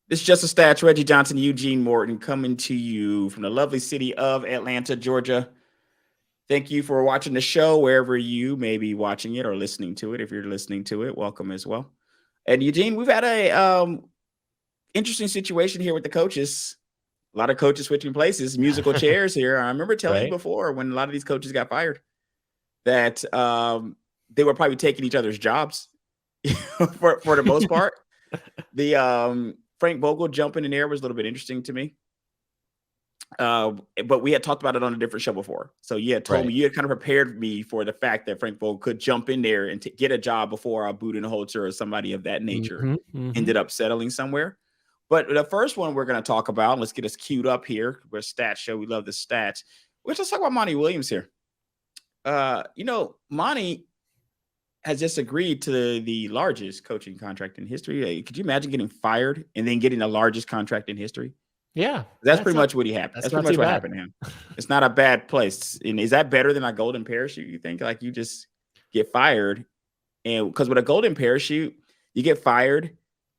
This is Just a Stats. Reggie Johnson, Eugene Morton, coming to you from the lovely city of Atlanta, Georgia. Thank you for watching the show wherever you may be watching it or listening to it. If you're listening to it, welcome as well. And Eugene, we've had a interesting situation here with the coaches. A lot of coaches switching places, musical chairs here. I remember telling you Right. before when a lot of these coaches got fired that they were probably taking each other's jobs for the most part. The Frank Vogel jumping in there was a little bit interesting to me. But we had talked about it on a different show before. So you had told Right. me, you had kind of prepared me for the fact that Frank Vogel could jump in there and get a job before Budenholzer or somebody of that nature Mhm, mhm. ended up settling somewhere. But the first one we're going to talk about, let's get us queued up here. We're a stats show. We love the stats. Let's talk about Monty Williams here. Monty has just agreed to the largest coaching contract in history. Could you imagine getting fired and then getting the largest contract in history? Yeah, That's pretty much what he happened. that's That's pretty not much too what bad. happened to him. It's not a bad place. And is that better than a golden parachute? You think like you just get fired, and because with a golden parachute, you get fired,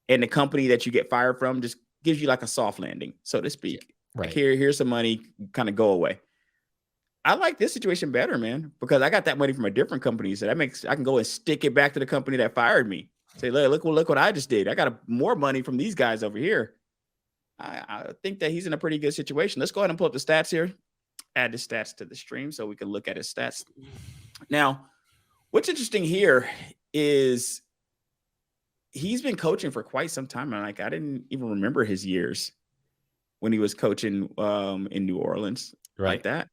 and the company that you get fired from just gives you like a soft landing, so to Yeah, speak. Like right. here's some money, kind of go away. I like this situation better, man, because I got that money from a different company, so that makes I can go and stick it back to the company that fired me. Say, look what I just did. I got more money from these guys over here. I think that he's in a pretty good situation. Let's go ahead and pull up the stats here. Add the stats to the stream so we can look at his stats. Now, what's interesting here is he's been coaching for quite some time. And like I didn't even remember his years when he was coaching in New Orleans like Right. that.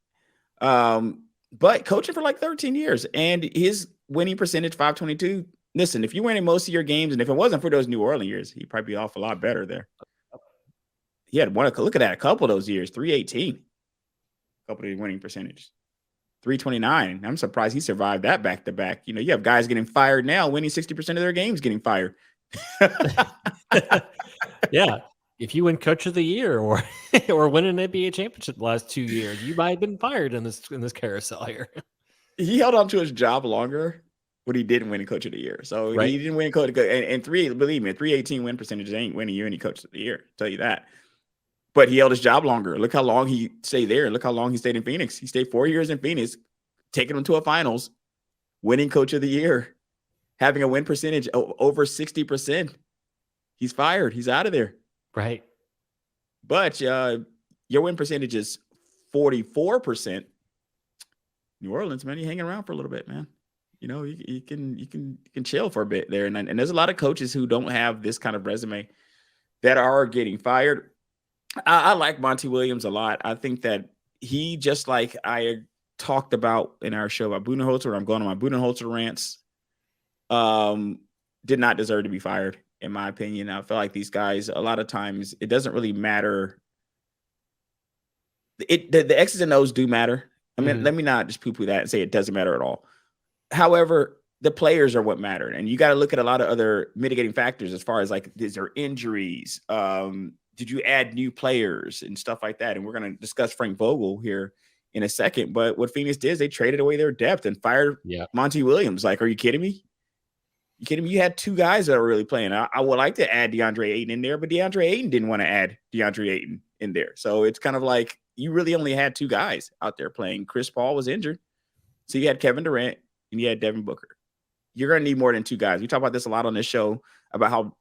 But coaching for like 13 years and his winning percentage 522. Listen, if you're winning most of your games, and if it wasn't for those New Orleans years, he'd probably be off a lot better there. He had one. Look at that. A couple of those years, 318. A couple of the winning percentage, 329. I'm surprised he survived that back to back. You have guys getting fired now, winning 60% of their games, getting fired. Yeah. If you win Coach of the Year or or win an NBA championship the last 2 years, you might have been fired in this carousel here. He held on to his job longer when he didn't win Coach of the Year. So Right. he didn't win Coach of the Year. And believe me, 318 win percentage ain't winning you any Coach of the Year. I'll tell you that. But he held his job longer. Look how long he stayed there. Look how long he stayed in Phoenix. He stayed 4 years in Phoenix, taking them to a finals, winning Coach of the Year, having a win percentage over 60%. He's fired. He's out of there. Right. But your win percentage is 44%. New Orleans, man, you're hanging around for a little bit, man. You can chill for a bit there. And there's a lot of coaches who don't have this kind of resume that are getting fired. I like Monty Williams a lot. I think that he, just like I talked about in our show about Budenholzer, I'm going on my Budenholzer rants, did not deserve to be fired, in my opinion. I feel like these guys, a lot of times, it doesn't really matter. The X's and O's do matter. I mean, let me not just poo-poo that and say it doesn't matter at all. However, the players are what matter. And you got to look at a lot of other mitigating factors as far as like, is there injuries? Did you add new players and stuff like that? And we're going to discuss Frank Vogel here in a second. But what Phoenix did is they traded away their depth and fired Monty Williams. Like, are you kidding me? You kidding me? You had two guys that were really playing. I would like to add DeAndre Ayton in there, but DeAndre Ayton didn't want to add DeAndre Ayton in there. So it's kind of like you really only had two guys out there playing. Chris Paul was injured. So you had Kevin Durant and you had Devin Booker. You're going to need more than two guys. We talk about this a lot on this show about how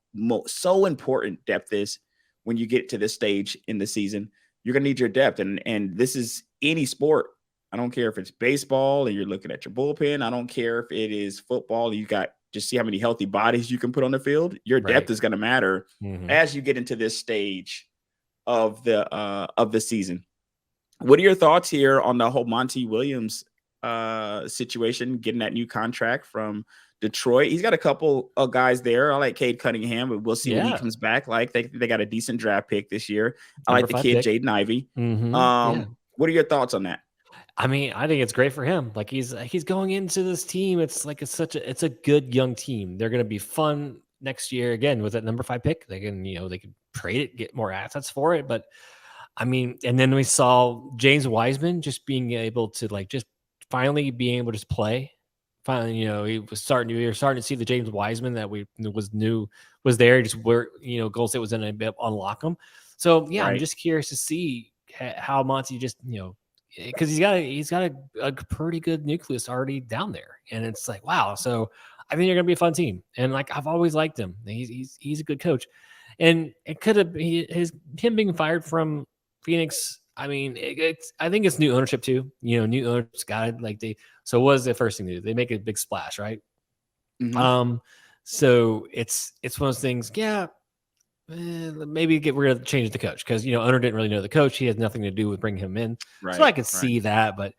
so important depth is when you get to this stage in the season. You're going to need your depth. And this is any sport. I don't care if it's baseball and you're looking at your bullpen. I don't care if it is football. You got just see how many healthy bodies you can put on the field. Your depth is going to matter as you get into this stage of the season. What are your thoughts here on the whole Monty Williams situation, getting that new contract from Detroit? He's got a couple of guys there. I like Cade Cunningham, but we'll see when he comes back. Like they got a decent draft pick this year. I like the kid Jaden Ivey. What are your thoughts on that? I mean, I think it's great for him. Like he's going into this team. It's like it's a good young team. They're going to be fun next year again with that number 5 pick. They can they can trade it, get more assets for it. But I mean, and then we saw James Wiseman just being able to like just finally being able to just play finally, he was starting. We were starting to see the James Wiseman that we was there. Just where Golden State was going to unlock him. So yeah, I'm Right. just curious to see how Monty just because he's got a pretty good nucleus already down there, and it's like wow. So I think they're going to be a fun team, and like I've always liked him. He's a good coach, and it could have him being fired from Phoenix. I mean, I think it's new ownership too. New ownership's got it. Like so what is the first thing to do? They make a big splash, right? Mm-hmm. So it's one of those things. Yeah, maybe we're gonna change the coach because owner didn't really know the coach. He has nothing to do with bringing him in. So I Right. could Right. see that, but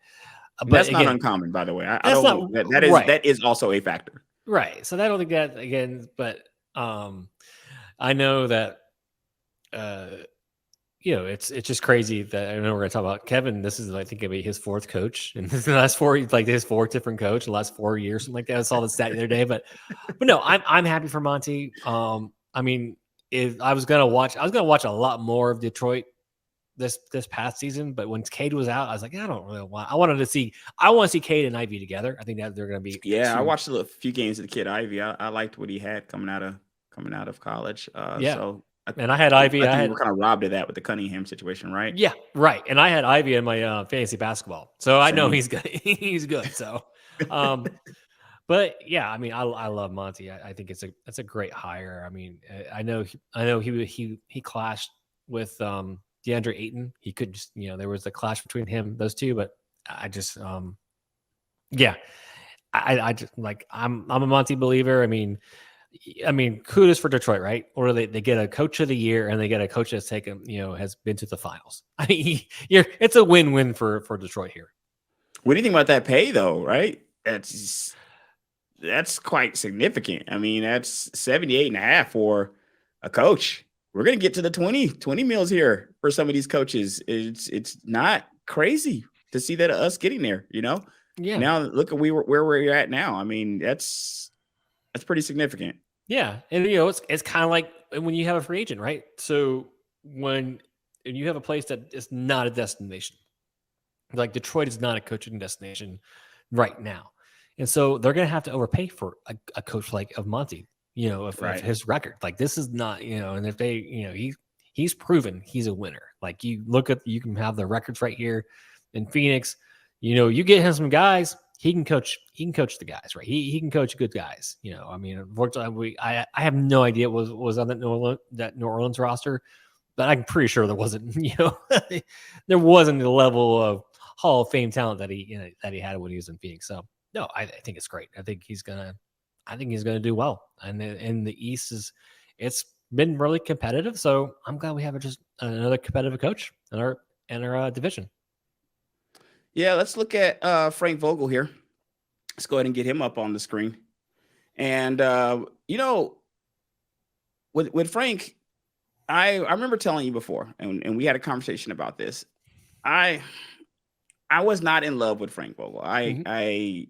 And that's not again, uncommon, by the way. I that's not don't. right. That is also a factor. Right. So I don't think that again, but I know that it's just crazy that I know we're gonna talk about Kevin. This is I think gonna be his fourth coach in the last his fourth different coach in the last 4 years, something like that. I saw the stat the other day, but no, I'm happy for Monty. I mean, if I was gonna watch a lot more of Detroit this past season, but when Cade was out, I was like, I don't really want. I want to see Cade and Ivy together. I think that they're gonna be Yeah, I two. watched a few games of the kid Ivy. I liked what he had coming out of college. Yeah, So and I had Ivy. I I think we had were kind of robbed of that with the Cunningham situation, right? Yeah, right. And I had Ivy in my fantasy basketball, so I know Same. he's good. He's good. So, but yeah, I mean, I love Monty. I think it's a great hire. I mean, I know he clashed with DeAndre Ayton. He could just there was a clash between those two, but I just yeah, I just like I'm a Monty believer. I mean, kudos for Detroit, right? Or they get a coach of the year and they get a coach that's taken, has been to the finals. I mean, it's a win-win for Detroit here. What do you think about that pay, though? Right? That's quite significant. I mean, that's 78.5 for a coach. We're gonna get to the 20 meals here for some of these coaches. It's not crazy to see that us getting there. Yeah, Now look at where we're at now. I mean, that's pretty significant. yeah, and it's kind of like when you have a free agent, right? So when you have a place that is not a destination, like Detroit is not a coaching destination right now, and so they're going to have to overpay for a coach like of Monty. Of Right. his record, like this is not, and if they, he's proven he's a winner. Like you can have the records right here in Phoenix. You get him some guys, he can coach. He can coach the guys, right? He can coach good guys. I mean, unfortunately, I have no idea what was on that New Orleans roster, but I'm pretty sure there wasn't. There wasn't the level of Hall of Fame talent that he had when he was in Phoenix. So no, I think it's great. I think he's gonna do well. And in the East it's been really competitive. So I'm glad we have just another competitive coach in our division. Yeah, let's look at Frank Vogel here. Let's go ahead and get him up on the screen. And with Frank, I remember telling you before, and we had a conversation about this. I was not in love with Frank Vogel. I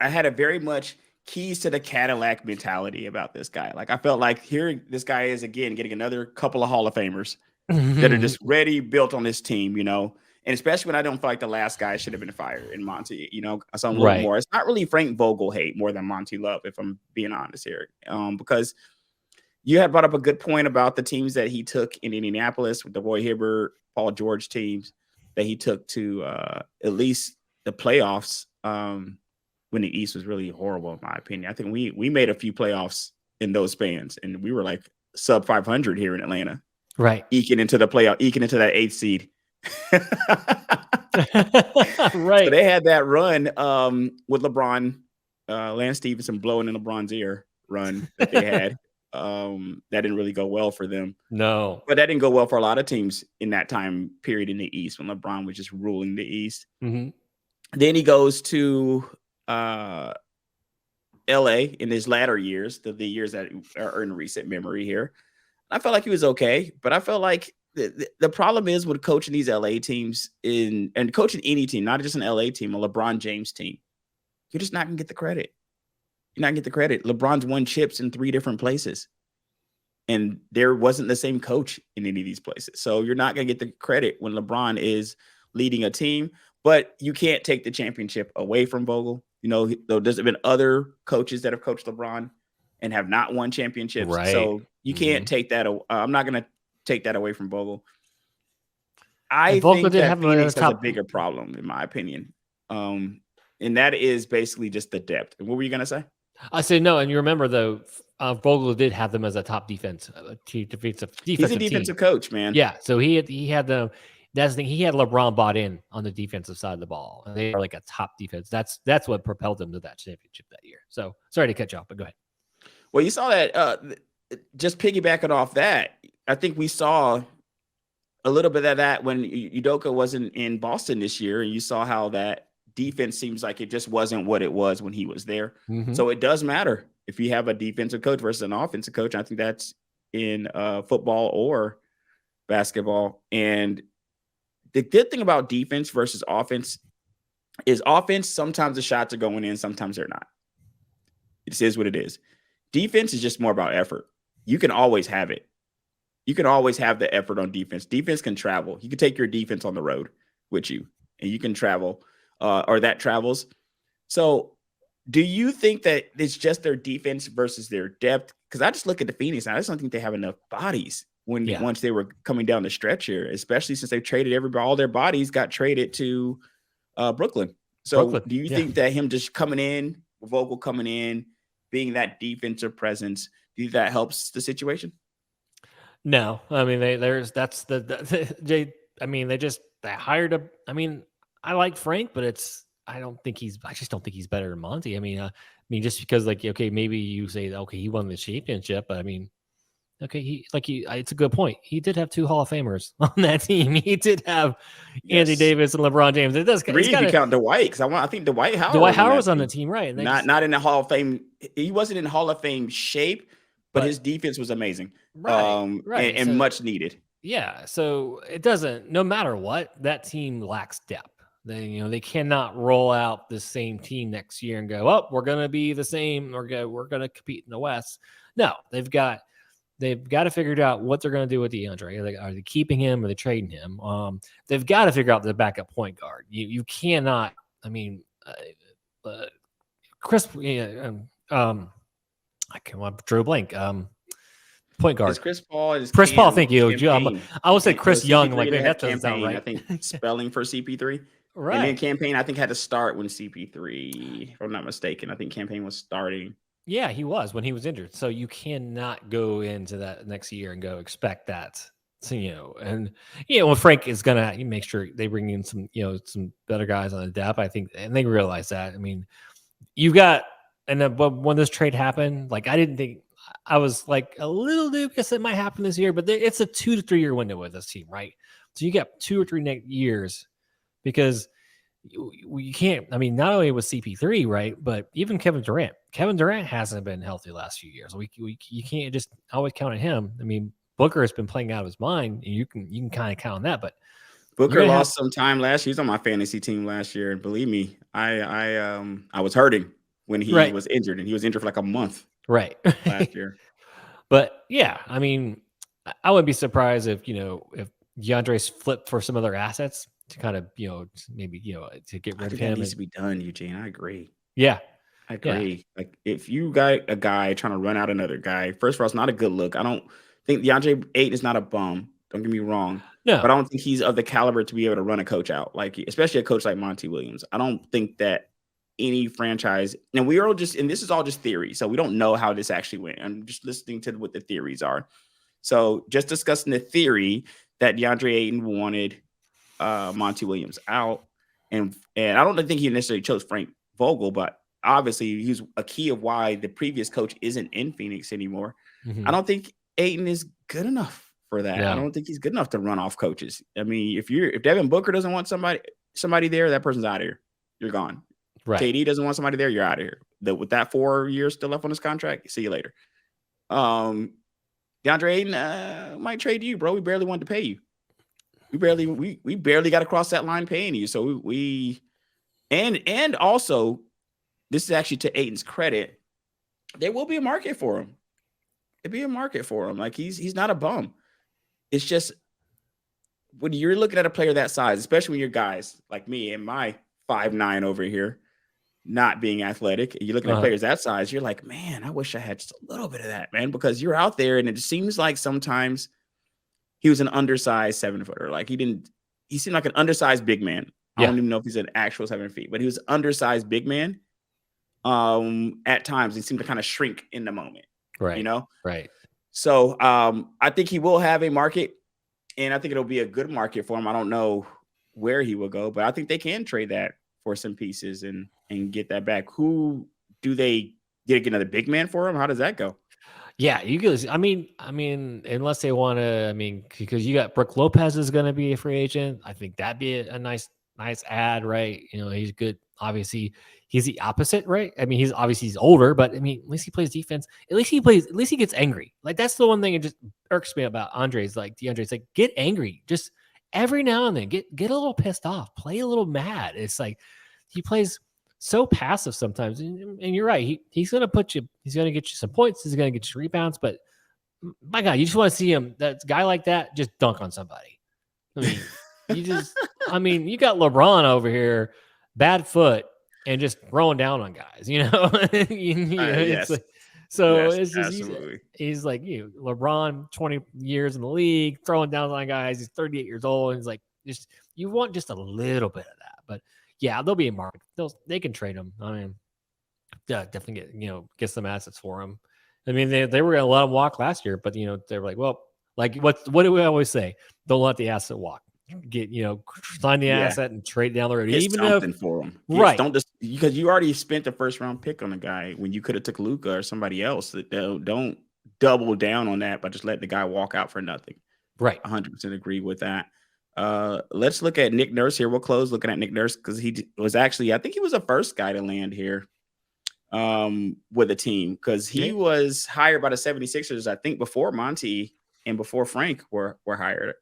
had a very much keys to the Cadillac mentality about this guy. Like I felt like here this guy is again getting another couple of Hall of Famers that are just ready, built on this team, and especially when I don't feel like the last guy should have been fired in Monty, so I'm a little Right. more. It's not really Frank Vogel hate more than Monty love, if I'm being honest here, because you had brought up a good point about the teams that he took in Indianapolis with the Roy Hibbert, Paul George teams that he took to at least the playoffs when the East was really horrible, in my opinion. I think we made a few playoffs in those spans, and we were like sub 500 here in Atlanta. Right. Eking into the playoff, eking into that 8th seed. Right. So they had that run with LeBron, Lance Stevenson blowing in LeBron's ear run that they had. That didn't really go well for them. No. But that didn't go well for a lot of teams in that time period in the East when LeBron was just ruling the East. Mm-hmm. Then he goes to LA in his latter years, the years that are in recent memory here. I felt like he was okay, but I felt like the problem is with coaching these LA teams and coaching any team, not just an LA team, a LeBron James team, you're just not gonna get the credit. You're not gonna get the credit. LeBron's won chips in 3 different places, and there wasn't the same coach in any of these places. So you're not gonna get the credit when LeBron is leading a team, but you can't take the championship away from Vogel. Though there's been other coaches that have coached LeBron and have not won championships. Right. So you can't take that. I'm not going to take that away from Vogel. I And Vogel think did that have Phoenix has a top. bigger problem, in my opinion. And that is basically just the depth. And what were you going to say? I say no, and you remember though, Vogel did have them as a top defensive He's a team. defensive coach, man. Yeah, so he had them. That's the thing. He had LeBron bought in on the defensive side of the ball, and they are like a top defense. That's what propelled them to that championship that year. So sorry to cut you off, but go ahead. Well, you saw that. Just piggybacking off that, I think we saw a little bit of that when Udoka wasn't in Boston this year, and you saw how that defense seems like it just wasn't what it was when he was there. Mm-hmm. So it does matter if you have a defensive coach versus an offensive coach. I think that's in football or basketball. And the good thing about defense versus offense is offense, sometimes the shots are going in, sometimes they're not. It is what it is. Defense is just more about effort. You can always have it. You can always have the effort on defense. Defense can travel. You can take your defense on the road with you, and you can travel, or that travels. So do you think that it's just their defense versus their depth? Because I just look at the Phoenix, and I just don't think they have enough bodies once they were coming down the stretch here, especially since they've traded all their bodies got traded to Brooklyn. So do you think that him just coming in, Vogel coming in, being that defensive presence, do you think that helps the situation? No, I mean they hired a. I mean, I like Frank, but I just don't think he's better than Monty. I mean, just because maybe you say he won the championship, but I mean, it's a good point. He did have 2 Hall of Famers on that team. He did have Anthony Davis and LeBron James. It does 3 if you count Dwight, because I think Dwight Howard was on the team, right? And not in the Hall of Fame. He wasn't in Hall of Fame shape, but his defense was amazing, right, and much needed. Yeah, so it doesn't. No matter what, that team lacks depth. They cannot roll out the same team next year and go, oh, we're going to be the same. We're going to compete in the West. No, they've got to figure out what they're going to do with DeAndre. Are they keeping him or are they trading him? They've got to figure out the backup point guard. You cannot. I mean, Chris. I can't draw a blank. Point guard. It's Chris Paul. Chris Paul. Thank you. I would say Chris Young. Like that doesn't sound right. I think spelling for CP3. Right. And then campaign, I think, had to start when CP3, if I'm not mistaken. I think campaign was starting. Yeah, he was when he was injured. So you cannot go into that next year and go expect that. So, and when Frank is gonna make sure they bring in some better guys on the depth, I think, and they realize that. I mean, you got, and then but when this trade happened, I didn't think, I was a little dubious it might happen this year, but it's a 2 to 3 year window with this team, right? So you got 2 or 3 years. Because you can't, I mean, not only with CP3, right, but even Kevin Durant. Kevin Durant hasn't been healthy the last few years. You can't just always count on him. I mean, Booker has been playing out of his mind, and you can kind of count on that. But Booker lost some time last year. He was on my fantasy team last year, and believe me, I was hurting when he was injured, and he was injured for a month, right, last year. But yeah, I mean, I wouldn't be surprised if DeAndre's flipped for some other assets to kind of, maybe, to get rid of him. That needs to be done, Eugene. I agree. Yeah. I agree. Yeah. If you got a guy trying to run out another guy, first of all, it's not a good look. I don't think DeAndre Ayton is not a bum. Don't get me wrong. No. But I don't think he's of the caliber to be able to run a coach out, especially a coach like Monty Williams. I don't think that any franchise, and this is all just theory, so we don't know how this actually went. I'm just listening to what the theories are. So just discussing the theory that DeAndre Ayton wanted Monty Williams out, and I don't think he necessarily chose Frank Vogel, but obviously he's a key of why the previous coach isn't in Phoenix anymore. Mm-hmm. I don't think Ayton is good enough for that. Yeah. I don't think he's good enough to run off coaches. I mean, if Devin Booker doesn't want somebody there, that person's out of here. You're gone. Right. KD doesn't want somebody there, you're out of here. With that 4 years still left on his contract, see you later. DeAndre Ayton might trade you, bro. We barely wanted to pay you. We barely got across that line paying you. So and also, this is actually to Ayton's credit, there will be a market for him. There'll be a market for him. He's not a bum. It's just when you're looking at a player that size, especially when you're guys like me and my 5'9" over here, not being athletic. You're looking at players that size, you're like, man, I wish I had just a little bit of that, man, because you're out there and it seems like sometimes he was an undersized 7-footer. Like he seemed like an undersized big man. I don't even know if he's an actual 7 feet, but he was undersized big man. At times he seemed to kind of shrink in the moment, right? You know? Right. So I think he will have a market, and I think it'll be a good market for him. I don't know where he will go, but I think they can trade that for some pieces and get that back. Who do they get another big man for him? How does that go? Yeah, you guys. I mean, unless they want to. I mean, because you got Brooke Lopez is going to be a free agent. I think that'd be a nice ad, right? You know, he's good. Obviously, he's the opposite, right? I mean, he's older, but I mean, at least he plays defense. At least he gets angry. Like that's the one thing that just irks me about Andre's. Like DeAndre's like, get angry. Just every now and then, get a little pissed off. Play a little mad. It's like he plays so passive sometimes. And you're right. He's going to he's going to get you some points. He's going to get you rebounds. But my God, you just want to see him, that guy like that, just dunk on somebody. I mean, you got LeBron over here, bad foot, and just throwing down on guys, Yes. Like, so yes, it's just, absolutely. he's like, LeBron, 20 years in the league, throwing down on guys. He's 38 years old. And he's like, you want just a little bit of that. But yeah, there'll be a market. They can trade him. I mean, yeah, definitely get some assets for him. I mean, they were gonna let him walk last year, but they were like, well, like what do we always say? Don't let the asset walk. Get sign the asset and trade down the road. Get Even something for him, right? Don't just because you already spent the first round pick on a guy when you could have took Luka or somebody else. Don't double down on that, but just let the guy walk out for nothing. Right. 100% agree with that. Let's look at Nick Nurse here. We'll close looking at Nick Nurse because he was actually, I think he was the first guy to land here with a team because he was hired by the 76ers, I think, before Monty and before Frank were hired.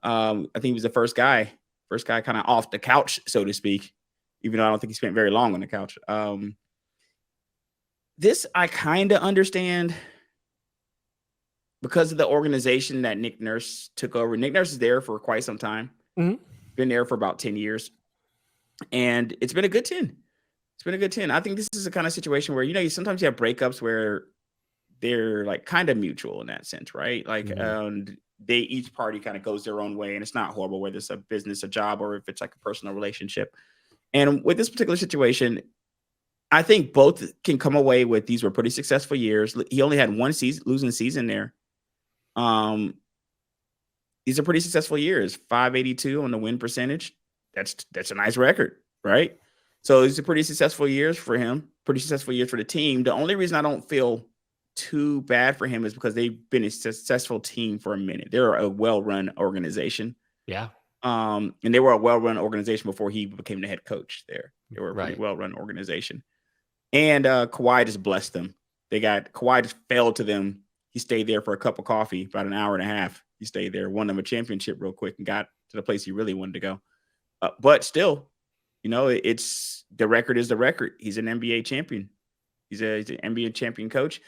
I think he was the first guy kind of off the couch, so to speak, even though I don't think he spent very long on the couch. This I kind of understand because of the organization that Nick Nurse took over. Nick Nurse is there for quite some time. Mm-hmm. Been there for about 10 years. And it's been a good 10. It's been a good 10. I think this is a kind of situation where, sometimes you have breakups where they're like kind of mutual in that sense, right? Like, each party kind of goes their own way, and it's not horrible whether it's a business, a job, or if it's like a personal relationship. And with this particular situation, I think both can come away with these were pretty successful years. He only had one losing season there. These are pretty successful years. 582 on the win percentage. That's a nice record, right? So these are pretty successful years for him. Pretty successful years for the team. The only reason I don't feel too bad for him is because they've been a successful team for a minute. They're a well-run organization. Yeah. And they were a well-run organization before he became the head coach there. They were a pretty well-run organization. And Kawhi just blessed them. Kawhi just fell to them. He stayed there for a cup of coffee, about an hour and a half. He stayed there, won them a championship real quick and got to the place he really wanted to go. But still, it's the record is the record. He's an NBA champion. He's an NBA champion coach.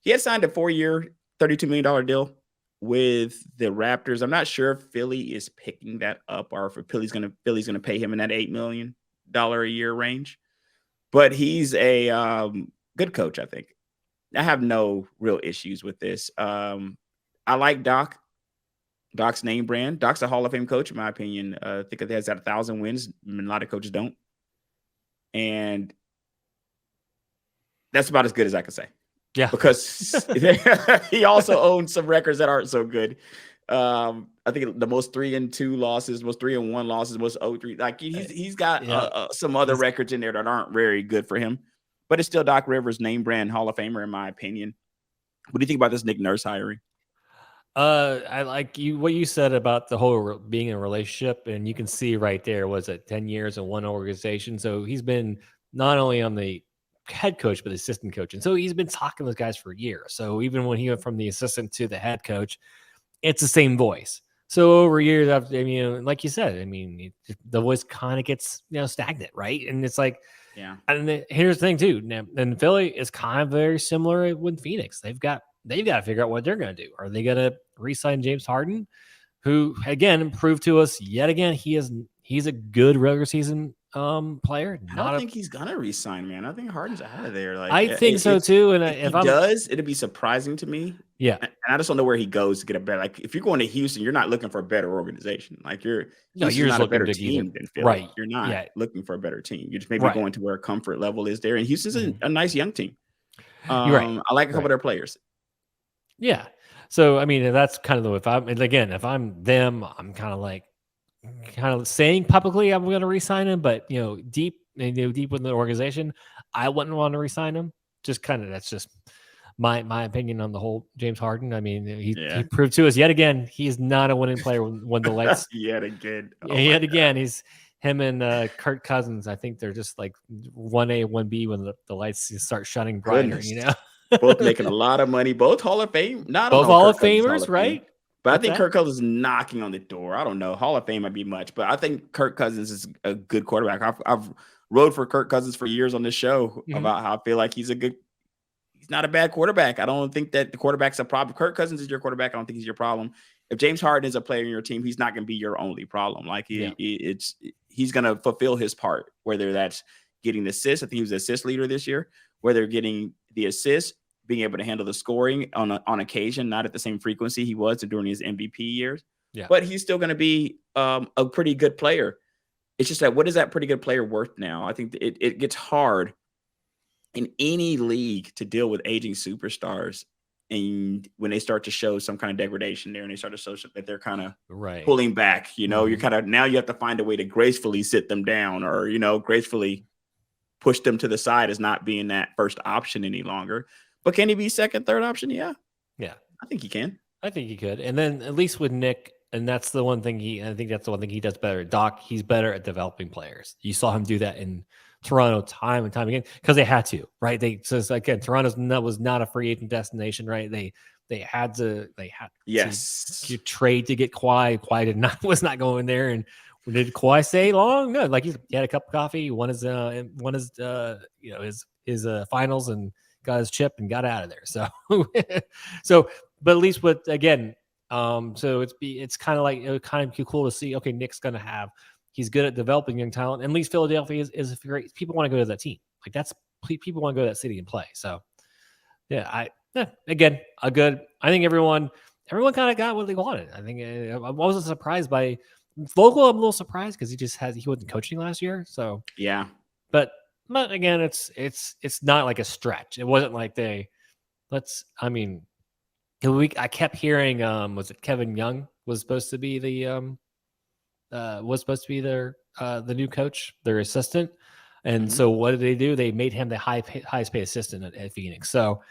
He had signed a 4-year, $32 million deal with the Raptors. I'm not sure if Philly is picking that up or if Philly's going to pay him in that $8 million a year range. But he's a good coach, I think. I have no real issues with this. I like Doc. Doc's name brand. Doc's a Hall of Fame coach, in my opinion. I think he has 1,000 wins. A lot of coaches don't. And that's about as good as I can say. Yeah. Because he also owns some records that aren't so good. I think the most 3-2 losses, most 3-1 losses, most 0-3. Like he's got some other records in there that aren't very good for him. But it's still Doc Rivers, name brand Hall of Famer, in my opinion. What do you think about this Nick Nurse hiring? I like what you said about the whole being in a relationship, and you can see right there, was it 10 years in one organization? So he's been not only on the head coach, but assistant coach. And so he's been talking to those guys for years. So even when he went from the assistant to the head coach, it's the same voice. So over years, like you said, the voice kind of gets, stagnant, right? And it's like, yeah. And here's the thing too. Now, and Philly is kind of very similar with Phoenix. They've got to figure out what they're going to do. Are they going to re-sign James Harden, who again proved to us yet again he's a good regular season player. I don't think he's gonna resign, man. I think Harden's out of there. Like I think so too. And if if he I'm does, it'd be surprising to me. yeah, And I just don't know where he goes to get a better. Like if you're going to Houston, you're not looking for a better organization. Like no, Houston's you're just not a looking better to either team than Philly. right. You're not Yeah, looking for a better team. You're just maybe right. going to where comfort level is there. And Houston's a nice young team. You're right. I like a couple Right. of their players. Yeah. So I mean, that's kind of the if I'm them, I'm kind of saying publicly I'm going to resign him, but deep within the organization, I wouldn't want to resign him. Just kind of that's just my opinion on the whole James Harden. I mean, he Yeah. proved to us yet again he's not a winning player when the lights Yet again. Oh yet again he's him and Kirk Cousins. I think they're just like 1A, 1B when the lights start shining brighter. Goodness. Both making a lot of money. Both Hall of Fame. No, I don't Both know. Hall Kirk of Cousins Hall Famers, of Fame. right? But I What's think that? Kirk Cousins is knocking on the door. I don't know. Hall of Fame might be much, but I think Kirk Cousins is a good quarterback. I've rode for Kirk Cousins for years on this show about how I feel like he's not a bad quarterback. I don't think that the quarterback's a problem. Kirk Cousins is your quarterback. I don't think he's your problem. If James Harden is a player in your team, he's not going to be your only problem. Like he's going to fulfill his part, whether that's getting the assists. I think he was the assist leader this year, whether getting the assists, being able to handle the scoring on occasion, not at the same frequency he was during his MVP years. Yeah. But he's still going to be a pretty good player. It's just that what is that pretty good player worth now? I think it gets hard in any league to deal with aging superstars. And when they start to show some kind of degradation there and they start to show that they're kind of pulling back, you're kind of now you have to find a way to gracefully sit them down or, gracefully push them to the side as not being that first option any longer. But can he be second, third option? Yeah. Yeah. I think he can. I think he could. And then at least with Nick, and that's the one thing I think that's the one thing he does better. Doc, he's better at developing players. You saw him do that in Toronto time and time again because they had to, right? Again, was not a free agent destination, right? They had to to trade to get Kawhi. Kawhi was not going there. And did Kawhi stay long? No, like he had a cup of coffee, won his finals and got his chip and got out of there. So but at least with again, so it's kind of like kind of cool to see. Okay, Nick's he's good at developing young talent. And at least Philadelphia is great. People want to go to that team. Like people want to go to that city and play. So yeah, again, I think everyone kind of got what they wanted. I think I wasn't surprised by Vogel. I'm a little surprised because he wasn't coaching last year. So yeah, but again, it's not like a stretch. It wasn't like I kept hearing, was it Kevin Young was supposed to be the new coach, their assistant. And so what did they do? They made him the highest paid assistant at Phoenix. So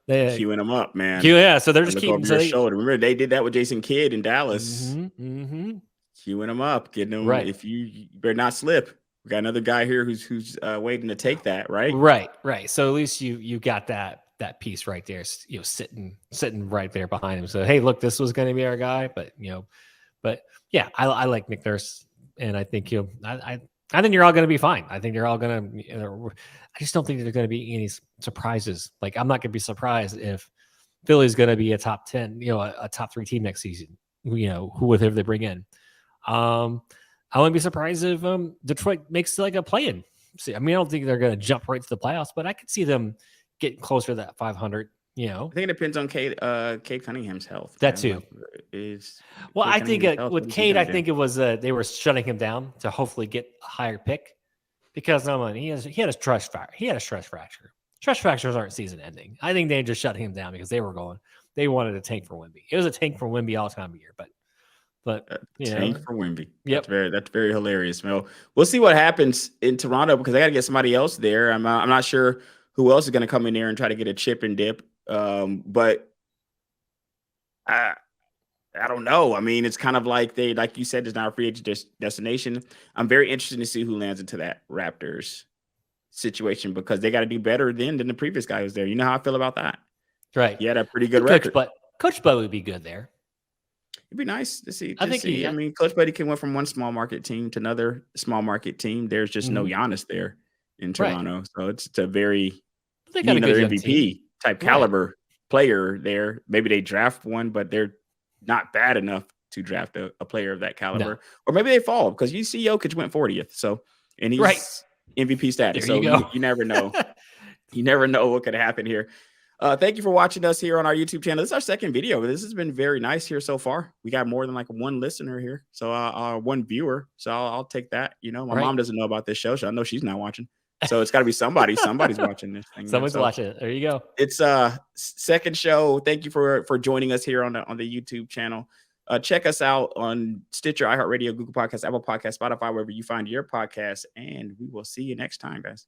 they queuing him up, man. Yeah. So they're just keeping over your shoulder. Remember they did that with Jason Kidd in Dallas. Queuing him up, getting him. Right. If you better not slip. We got another guy here who's waiting to take that. Right. Right. So at least you got that piece right there, sitting right there behind him. So, hey, look, this was going to be our guy, but yeah, I like Nick Nurse, and I think I think you're all going to be fine. I think you're all going to. I just don't think there's going to be any surprises. Like I'm not going to be surprised if Philly's going to be a top 10, a top 3 team next season. Whoever they bring in. I wouldn't be surprised if Detroit makes like a play-in. See, I mean, I don't think they're going to jump right to the playoffs, but I could see them getting closer to that 500. I think it depends on Cade Cunningham's health. That too. I think with Cade, I think it was they were shutting him down to hopefully get a higher pick because he had a stress fracture. He had a stress fracture. Stress fractures aren't season ending. I think they just shut him down because they wanted a tank for Wemby. It was a tank for Wemby all time of year, but tank for Wemby. Yep. That's very hilarious. Well, we'll see what happens in Toronto because I got to get somebody else there. I'm not sure who else is going to come in there and try to get a chip and dip. But I don't know. I mean, it's kind of like like you said, there's not a free agent destination. I'm very interested to see who lands into that Raptors situation because they got to do better than the previous guy who was there. You know how I feel about that. Right. He had a pretty good record. Coach Bud would be good there. It'd be nice to see. I mean, Coach Buddy can went from one small market team to another small market team. There's just no Giannis there in Toronto, so it's a very another MVP type caliber player there. Maybe they draft one, but they're not bad enough to draft a player of that caliber. Or maybe they fall because you see Jokic went 40th. So and he's Right. MVP status. There So you go. you never know. You never know what could happen here. Thank you for watching us here on our YouTube channel. This is our second video. This has been very nice here so far. We got more than like one listener here. So one viewer. So I'll take that. You know, my mom doesn't know about this show. So I know she's not watching. So it's got to be somebody. Somebody's watching this thing. Someone's watching it. There you go. It's second show. Thank you for joining us here on the YouTube channel. Check us out on Stitcher, iHeartRadio, Google Podcasts, Apple Podcasts, Spotify, wherever you find your podcasts. And we will see you next time, guys.